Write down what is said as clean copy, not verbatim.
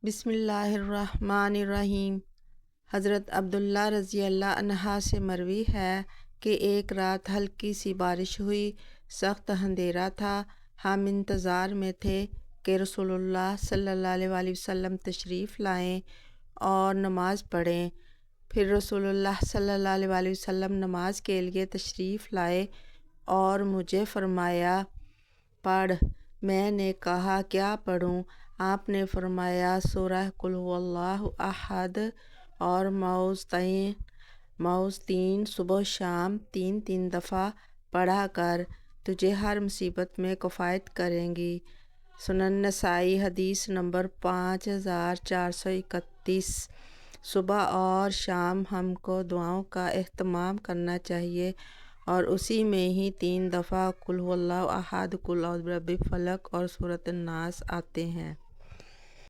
بسم اللہ الرحمن الرحیم۔ حضرت عبداللہ رضی اللہ عنہ سے مروی ہے کہ ایک رات ہلکی سی بارش ہوئی، سخت اندھیرا تھا۔ ہم انتظار میں تھے کہ رسول اللہ صلی اللہ علیہ وسلم تشریف لائیں اور نماز پڑھیں۔ پھر رسول اللہ صلی اللہ علیہ وسلم نماز کے لیے تشریف لائے اور مجھے فرمایا پڑھ۔ میں نے کہا کیا پڑھوں؟ آپ نے فرمایا سورہ قل هو اللہ احد اور معوذتین صبح و شام 3 دفعہ پڑھا کر، تجھے ہر مصیبت میں کفایت کریں گی۔ سنن نسائی حدیث نمبر 5431۔ صبح اور شام ہم کو دعاؤں کا اہتمام کرنا چاہیے اور اسی میں ہی 3 دفعہ قل هو اللہ احد، قل اعوذ برب الفلق اور سورۃ الناس آتے ہیں۔